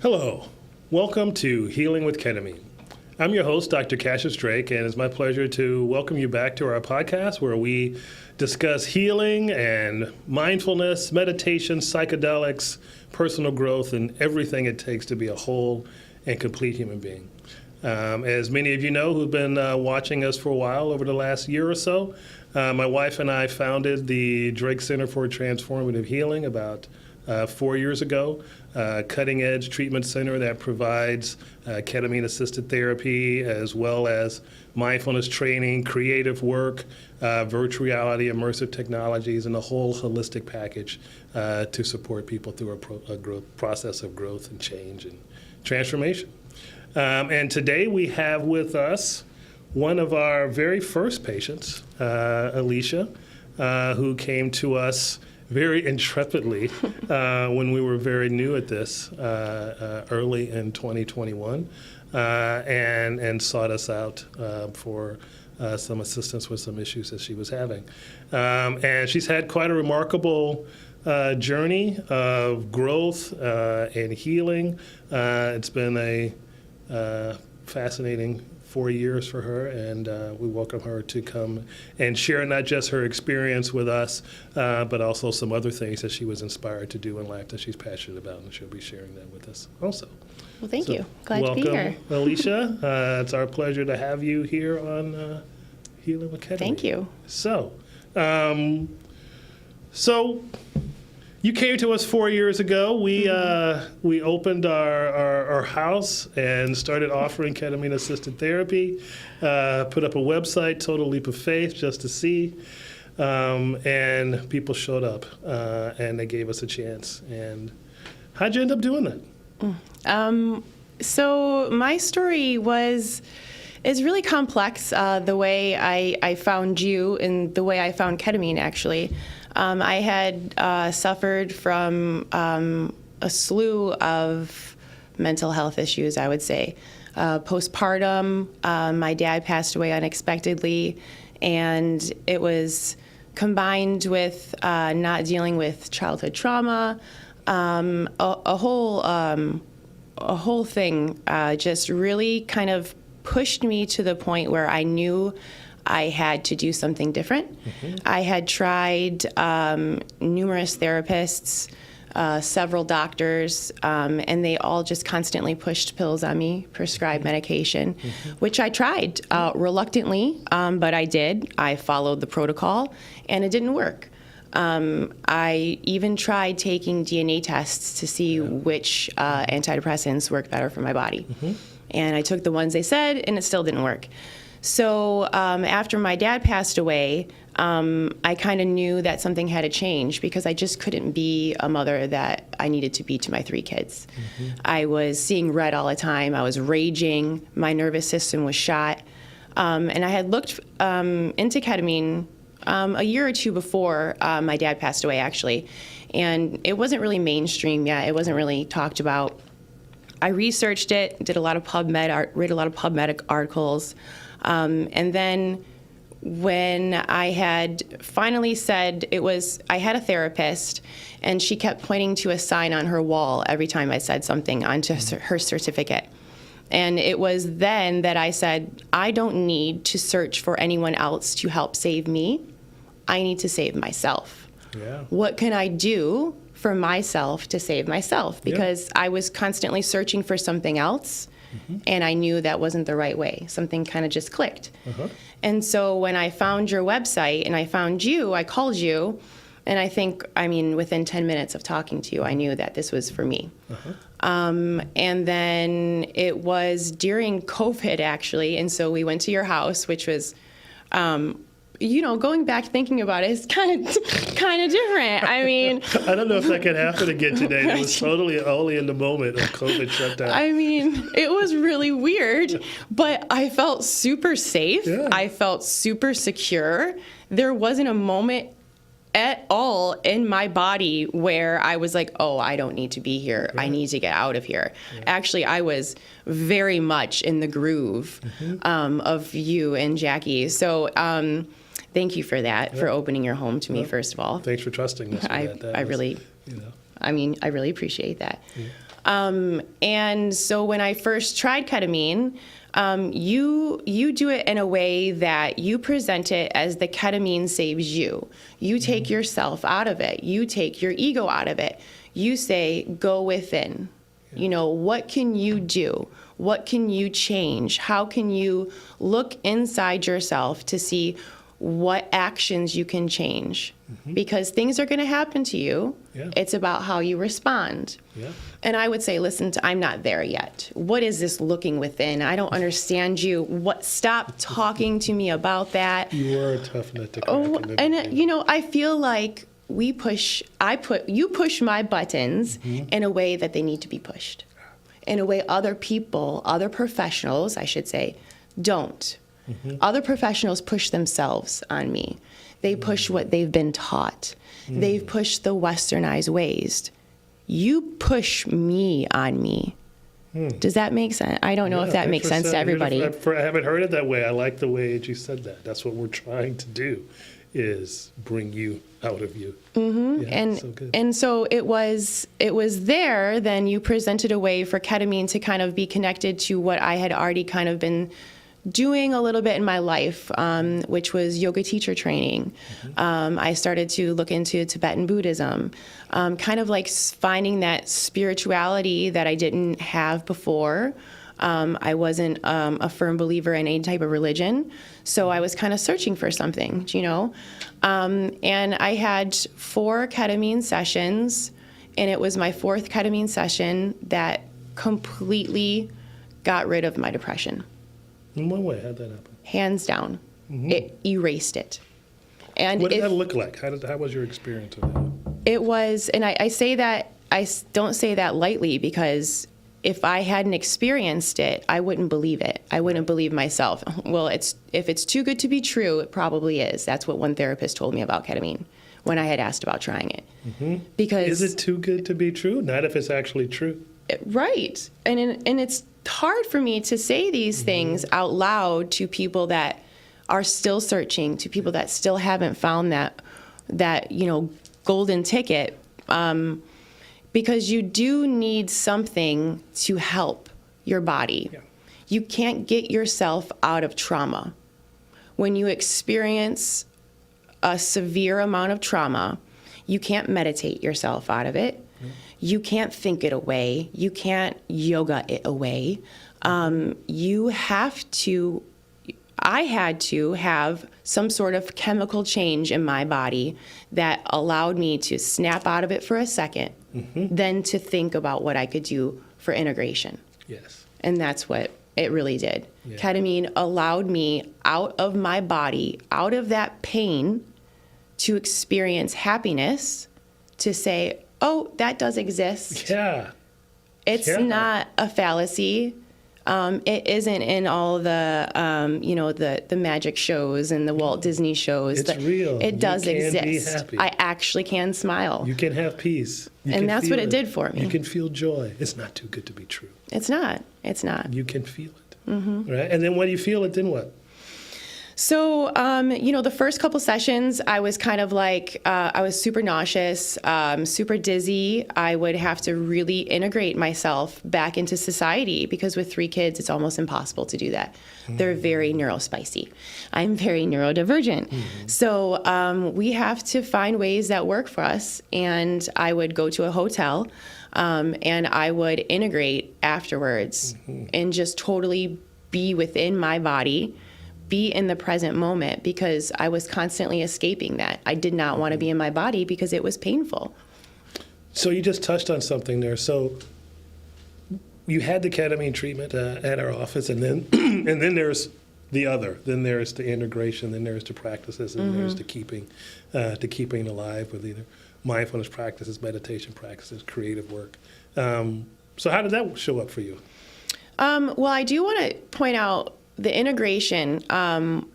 Hello, welcome to Healing with Ketamine. I'm your host, Dr. Cassius Drake, and it's my pleasure to welcome you back to our podcast where we discuss healing and mindfulness, meditation, psychedelics, personal growth, and everything it takes to be a whole and complete human being. As many of you know who've been watching us for a while over the last year or so, my wife and I founded the Drake Center for Transformative Healing about 4 years ago, cutting-edge treatment center that provides ketamine-assisted therapy as well as mindfulness training, creative work, virtual reality, immersive technologies, and a whole holistic package to support people through a process of growth and change and transformation. And today we have with us one of our very first patients, Alicia, who came to us very intrepidly when we were very new at this early in 2021 and sought us out for some assistance with some issues that she was having. And she's had quite a remarkable journey of growth and healing. It's been a fascinating 4 years for her, and we welcome her to come and share not just her experience with us, but also some other things that she was inspired to do in life that she's passionate about, and she'll be sharing that with us also. Well, thank you. Glad to be here. Welcome, Alicia. It's our pleasure to have you here on Healing with Ketamine. Thank you. So you came to us 4 years ago. We opened our house and started offering ketamine-assisted therapy. Put up a website, Total Leap of Faith, just to see, and people showed up and they gave us a chance. And how'd you end up doing that? So my story is really complex. The way I found you and the way I found ketamine, actually. I had suffered from a slew of mental health issues, I would say. Postpartum, my dad passed away unexpectedly, and it was combined with not dealing with childhood trauma. A whole thing just really kind of pushed me to the point where I knew I had to do something different. Mm-hmm. I had tried numerous therapists, several doctors, and they all just constantly pushed pills on me, prescribed medication, which I tried reluctantly, but I did. I followed the protocol, and it didn't work. I even tried taking DNA tests to see which antidepressants work better for my body. Mm-hmm. And I took the ones they said, and it still didn't work. So after my dad passed away, I kind of knew that something had to change because I just couldn't be a mother that I needed to be to my 3 kids. Mm-hmm. I was seeing red all the time. I was raging. My nervous system was shot. And I had looked into ketamine a year or two before my dad passed away, actually. And it wasn't really mainstream yet. It wasn't really talked about. I researched it, did a lot of read a lot of PubMed articles. And then when I had finally said I had a therapist, and she kept pointing to a sign on her wall every time I said something onto her certificate. And it was then that I said, I don't need to search for anyone else to help save me. I need to save myself. Yeah. What can I do for myself to save myself? Because I was constantly searching for something else. Mm-hmm. And I knew that wasn't the right way. Something kind of just clicked. Uh-huh. And so when I found your website and I found you, I called you. And within 10 minutes of talking to you, I knew that this was for me. Uh-huh. And then it was during COVID, actually. And so we went to your house, which was, going back thinking about it, it's kind of different. I mean, I don't know if that could happen again today. It was totally only in the moment of COVID shutdown. I mean, it was really weird, but I felt super safe. Yeah. I felt super secure. There wasn't a moment at all in my body where I was like, oh, I don't need to be here. Yeah. I need to get out of here. Yeah. Actually, I was very much in the groove of you and Jackie. So thank you for that, for opening your home to me, first of all. Thanks for trusting us. I really appreciate that. And so when I first tried ketamine, you do it in a way that you present it as the ketamine saves you. You take yourself out of it. You take your ego out of it. You say, go within. You know, what can you do? What can you change? How can you look inside yourself to see what actions you can change? Because things are going to happen to you. Yeah. It's about how you respond. Yeah. And I would say, listen, I'm not there yet. What is this looking within? I don't understand you. Stop talking to me about that. You were a tough nut to crack. And you know, I feel like you push my buttons in a way that they need to be pushed. In a way other people, other professionals, I should say, don't. Other professionals push themselves on me. They push what they've been taught. They've pushed the westernized ways. You push me on me. Does that make sense? I don't know if that makes sense to everybody. I haven't heard it that way. I like the way that you said that. That's what we're trying to do, is bring you out of you. And so it was there. Then you presented a way for ketamine to kind of be connected to what I had already kind of been doing a little bit in my life, which was yoga teacher training. I started to look into Tibetan Buddhism, kind of like finding that spirituality that I didn't have before. I wasn't a firm believer in any type of religion, so I was kind of searching for something, you know. And I had 4 ketamine sessions, and it was my 4th ketamine session that completely got rid of my depression. In what way? How'd that happen? Hands down. It erased it. And what did that look like? How was your experience of that? It was, and I say that, I don't say that lightly, because if I hadn't experienced it, I wouldn't believe it. I wouldn't believe myself. Well, if it's too good to be true, it probably is. That's what one therapist told me about ketamine when I had asked about trying it. Because is it too good to be true? Not if it's actually true. Right. And it's hard for me to say these things out loud to people that are still searching, to people that still haven't found that golden ticket, because you do need something to help your body. Yeah. You can't get yourself out of trauma. When you experience a severe amount of trauma, you can't meditate yourself out of it. You can't think it away. You can't yoga it away. I had to have some sort of chemical change in my body that allowed me to snap out of it for a second, then to think about what I could do for integration. Yes. And that's what it really did. Yeah. Ketamine allowed me out of my body, out of that pain, to experience happiness, to say, oh, that does exist. Yeah. It's not a fallacy. It isn't in all the, the magic shows and the Walt Disney shows. It's real. It does exist. Be happy. I actually can smile. You can have peace. And that's what it did for me. You can feel joy. It's not too good to be true. It's not. It's not. You can feel it. Right? And then when you feel it, then what? So, the first couple sessions, I was kind of like, I was super nauseous, super dizzy. I would have to really integrate myself back into society, because with 3 kids, it's almost impossible to do that. They're very neurospicy. I'm very neurodivergent. So we have to find ways that work for us. And I would go to a hotel, and I would integrate afterwards and just totally be within my body, be in the present moment, because I was constantly escaping that. I did not want to be in my body because it was painful. So you just touched on something there. So you had the ketamine treatment at our office, and then and then there's the other. Then there's the integration. Then there's the practices, and there's the keeping alive with either mindfulness practices, meditation practices, creative work. So how did that show up for you? Well, I do want to point out, the integration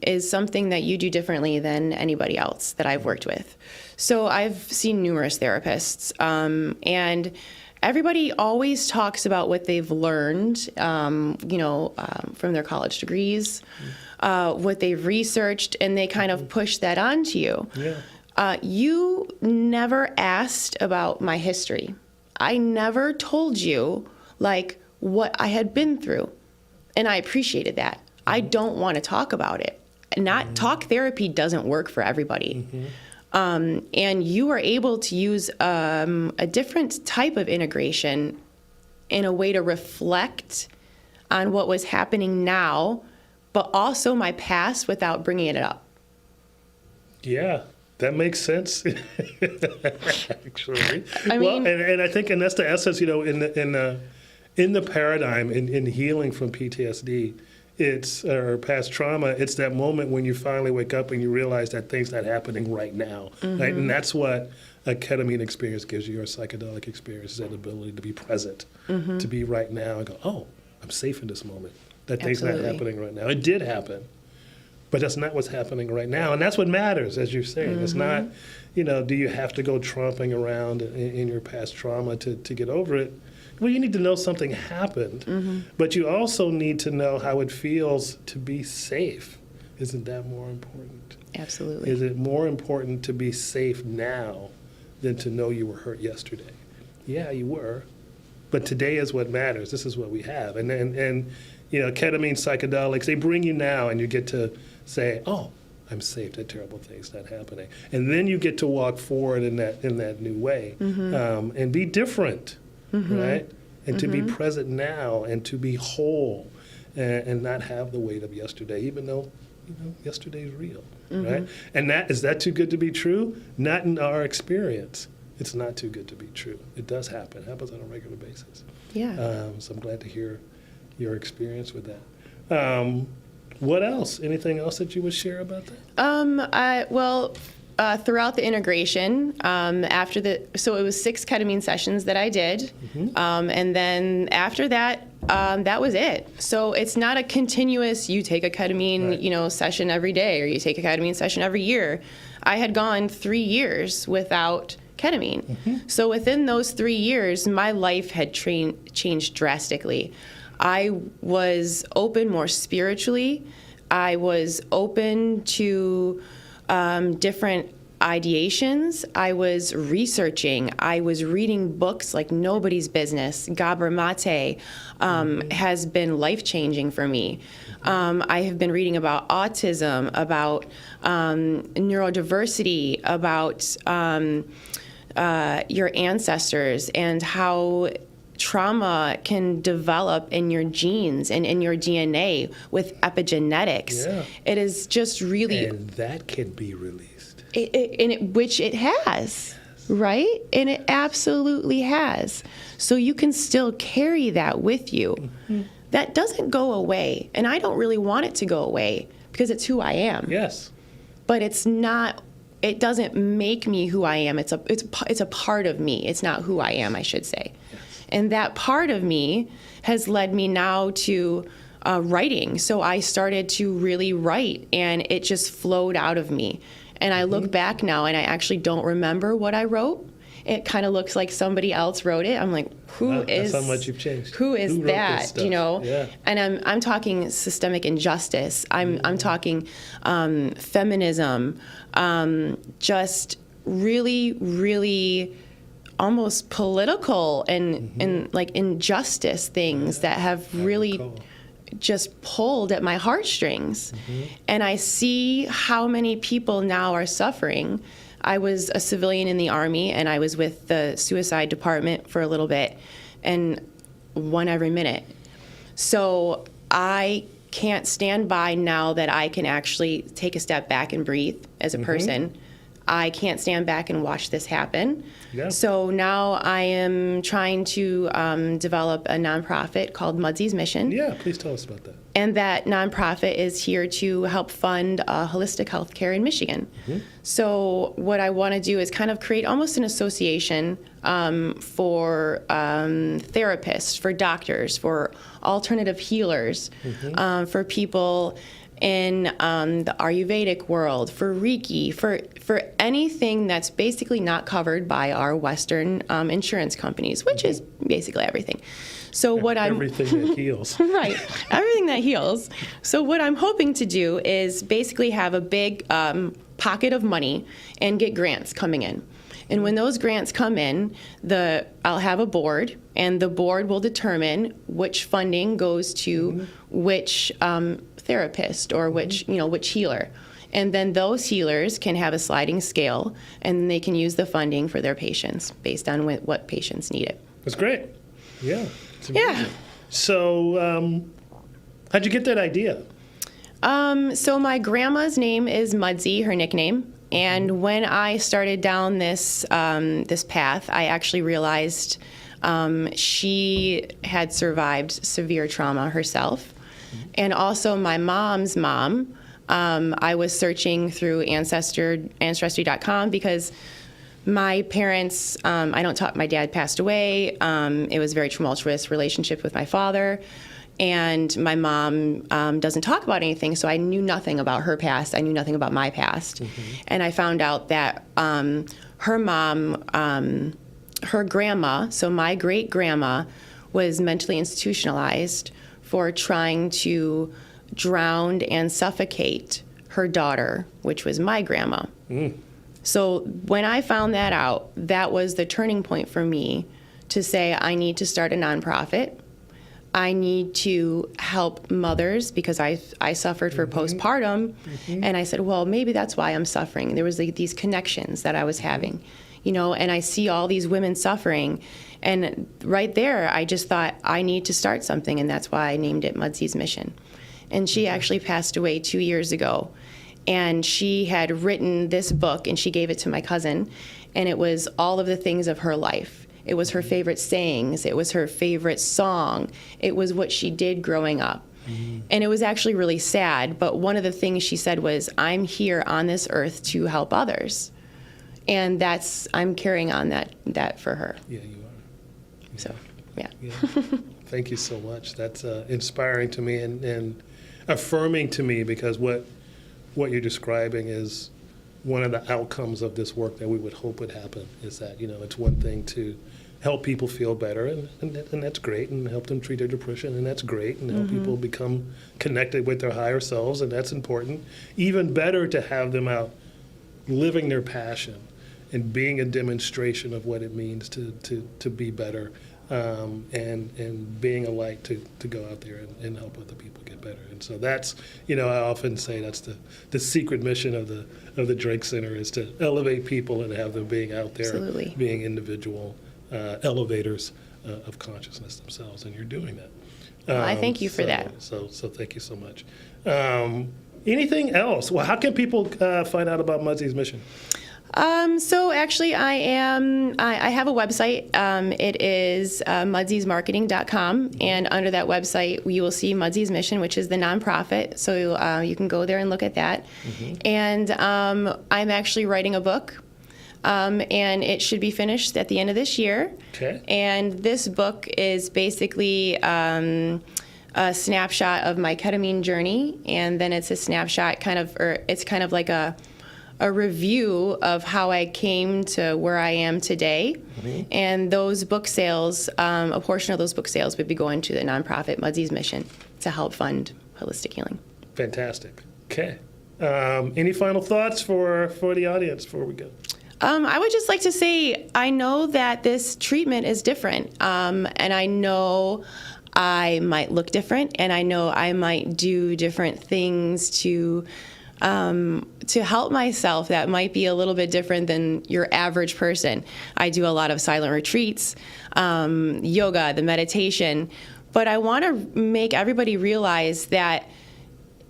is something that you do differently than anybody else that I've worked with. So I've seen numerous therapists, and everybody always talks about what they've learned, from their college degrees, what they've researched, and they kind of push that onto you. Yeah. You never asked about my history. I never told you like what I had been through. And I appreciated that. I don't want to talk about it. Talk therapy doesn't work for everybody. And you are able to use a different type of integration in a way to reflect on what was happening now, but also my past without bringing it up. Yeah, that makes sense. Actually, mean, and I think, and that's the essence, in the paradigm in healing from PTSD, or past trauma, it's that moment when you finally wake up and you realize that thing's not happening right now, right? And that's what a ketamine experience gives you, or a psychedelic experience, is that ability to be present, to be right now and go, oh, I'm safe in this moment. That thing's not happening right now. It did happen, but that's not what's happening right now. And that's what matters, as you're saying. It's not, do you have to go tromping around in your past trauma to get over it? Well, you need to know something happened, but you also need to know how it feels to be safe. Isn't that more important? Absolutely. Is it more important to be safe now than to know you were hurt yesterday? Yeah, you were, but today is what matters. This is what we have. And ketamine, psychedelics, they bring you now, and you get to say, oh, I'm safe, that terrible thing's not happening. And then you get to walk forward in that new way, and be different, right? And to be present now, and to be whole, and not have the weight of yesterday, even though yesterday's real, right? And is that too good to be true? Not in our experience. It's not too good to be true. It does happen. It happens on a regular basis. Yeah. So I'm glad to hear your experience with that. What else? Anything else that you would share about that? Throughout the integration, so it was 6 ketamine sessions that I did, and then after that, that was it. So it's not a continuous, you take a ketamine, session every day, or you take a ketamine session every year. I had gone 3 years without ketamine. So within those 3 years, my life had changed drastically. I was open more spiritually. I was open to different ideations. I was researching. I was reading books like nobody's business. Gabor Mate has been life-changing for me. I have been reading about autism, about neurodiversity, about your ancestors, and how trauma can develop in your genes and in your DNA with epigenetics. Yeah. It is just really... And that can be released. Which it has, right? And it absolutely has. So you can still carry that with you. That doesn't go away. And I don't really want it to go away because it's who I am. Yes. But it's not... It doesn't make me who I am. It's a part of me. It's not who I am, I should say. Yes. And that part of me has led me now to writing. So I started to really write, and it just flowed out of me. And I look back now, and I actually don't remember what I wrote. It kind of looks like somebody else wrote it. I'm like, that's how much you've changed. Who is that? Yeah. And I'm talking systemic injustice. I'm talking feminism. Just really, really almost political and like injustice things that have really just pulled at my heartstrings. And I see how many people now are suffering. I was a civilian in the Army, and I was with the suicide department for a little bit, and one every minute. So I can't stand by now that I can actually take a step back and breathe as a person. I can't stand back and watch this happen. Yeah. So now I am trying to develop a nonprofit called Mudzies Mission. Yeah, please tell us about that. And that nonprofit is here to help fund holistic healthcare in Michigan. So what I want to do is kind of create almost an association for therapists, for doctors, for alternative healers, for people in the Ayurvedic world, for Reiki, for anything that's basically not covered by our Western insurance companies, which is basically everything. So everything that heals. Right, everything that heals. So what I'm hoping to do is basically have a big pocket of money and get grants coming in. And when those grants come in, I'll have a board, and the board will determine which funding goes to which therapist or which healer. And then those healers can have a sliding scale, and they can use the funding for their patients based on what patients need it. That's great. Yeah. Yeah. So how'd you get that idea? So my grandma's name is Mudsie, her nickname. And when I started down this path, I actually realized she had survived severe trauma herself. And also my mom's mom, I was searching through Ancestry.com because my parents, my dad passed away. It was a very tumultuous relationship with my father. And my mom doesn't talk about anything, so I knew nothing about her past. I knew nothing about my past. And I found out that her mom, her grandma, so my great-grandma, was mentally institutionalized for trying to drown and suffocate her daughter, which was my grandma. So when I found that out, that was the turning point for me to say, I need to start a nonprofit. I need to help mothers because I suffered for postpartum, and I said, well, maybe that's why I'm suffering. There was these connections that I was having, and I see all these women suffering, and right there, I just thought I need to start something, and that's why I named it Mudzies Mission. And she actually passed away 2 years ago, and she had written this book, and she gave it to my cousin, and it was all of the things of her life. It was her favorite sayings. It was her favorite song. It was what she did growing up. And it was actually really sad, but one of the things she said was, I'm here on this earth to help others. And I'm carrying on that for her. Yeah, you are. So, yeah. Thank you so much. That's inspiring to me and affirming to me, because what you're describing is one of the outcomes of this work that we would hope would happen, is that, it's one thing to help people feel better, and that's great, and help them treat their depression, and that's great, and help people become connected with their higher selves, and that's important. Even better to have them out living their passion and being a demonstration of what it means to be better, and being a light to go out there and help other people get better. And so that's, I often say that's the secret mission of the Drake Center, is to elevate people and have them being out there, Absolutely. being individual elevators of consciousness themselves, and you're doing that. Well, I thank you for that. So thank you so much. Anything else? Well, how can people find out about Mudzies Mission? So actually, I have a website. It is mudziesmarketing.com, and under that website, you will see Mudzies Mission, which is the nonprofit. So you can go there and look at that. And I'm actually writing a book, and it should be finished at the end of this year. Okay. And this book is basically a snapshot of my ketamine journey, and then it's a snapshot it's kind of like a review of how I came to where I am today. And those book sales, a portion of those book sales would be going to the nonprofit Mudzies Mission to help fund holistic healing. Fantastic. Okay. Any final thoughts for the audience before we go? I would just like to say, I know that this treatment is different, and I know I might look different, and I know I might do different things to help myself that might be a little bit different than your average person. I do a lot of silent retreats, yoga, the meditation, but I want to make everybody realize that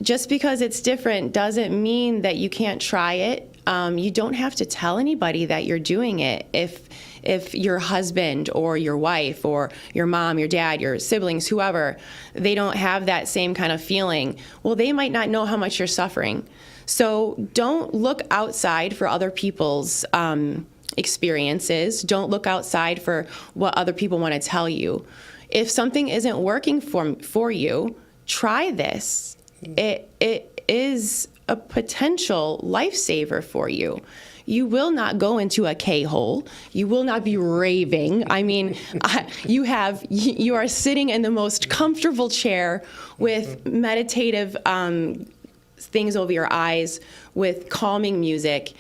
just because it's different doesn't mean that you can't try it. You don't have to tell anybody that you're doing it. If your husband or your wife or your mom, your dad, your siblings, whoever, they don't have that same kind of feeling, well, they might not know how much you're suffering. So don't look outside for other people's experiences. Don't look outside for what other people want to tell you. If something isn't working for you, try this. It is a potential lifesaver for you. You will not go into a K-hole. You will not be raving. I mean, you are sitting in the most comfortable chair with meditative things over your eyes with calming music.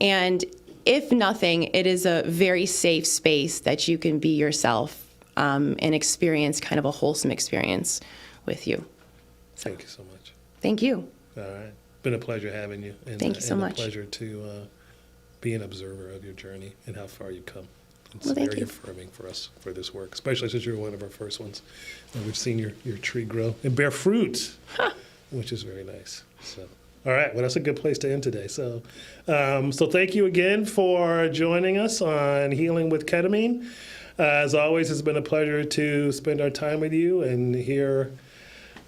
And if nothing, it is a very safe space that you can be yourself and experience kind of a wholesome experience with you. Thank you so much. Thank you. All right. Been a pleasure having you. And, Thank you so much. A pleasure to be an observer of your journey and how far you've come. It's Well, thank very you. affirming for us for this work, especially since you're one of our first ones. And we've seen your tree grow and bear fruit, which is very nice. So, all right. Well, that's a good place to end today. So, so thank you again for joining us on Healing with Ketamine. As always, it's been a pleasure to spend our time with you and hear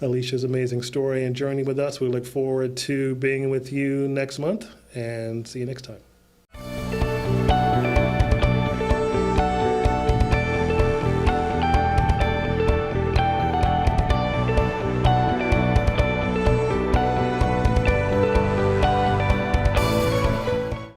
Alicia's amazing story and journey with us. We look forward to being with you next month, and see you next time.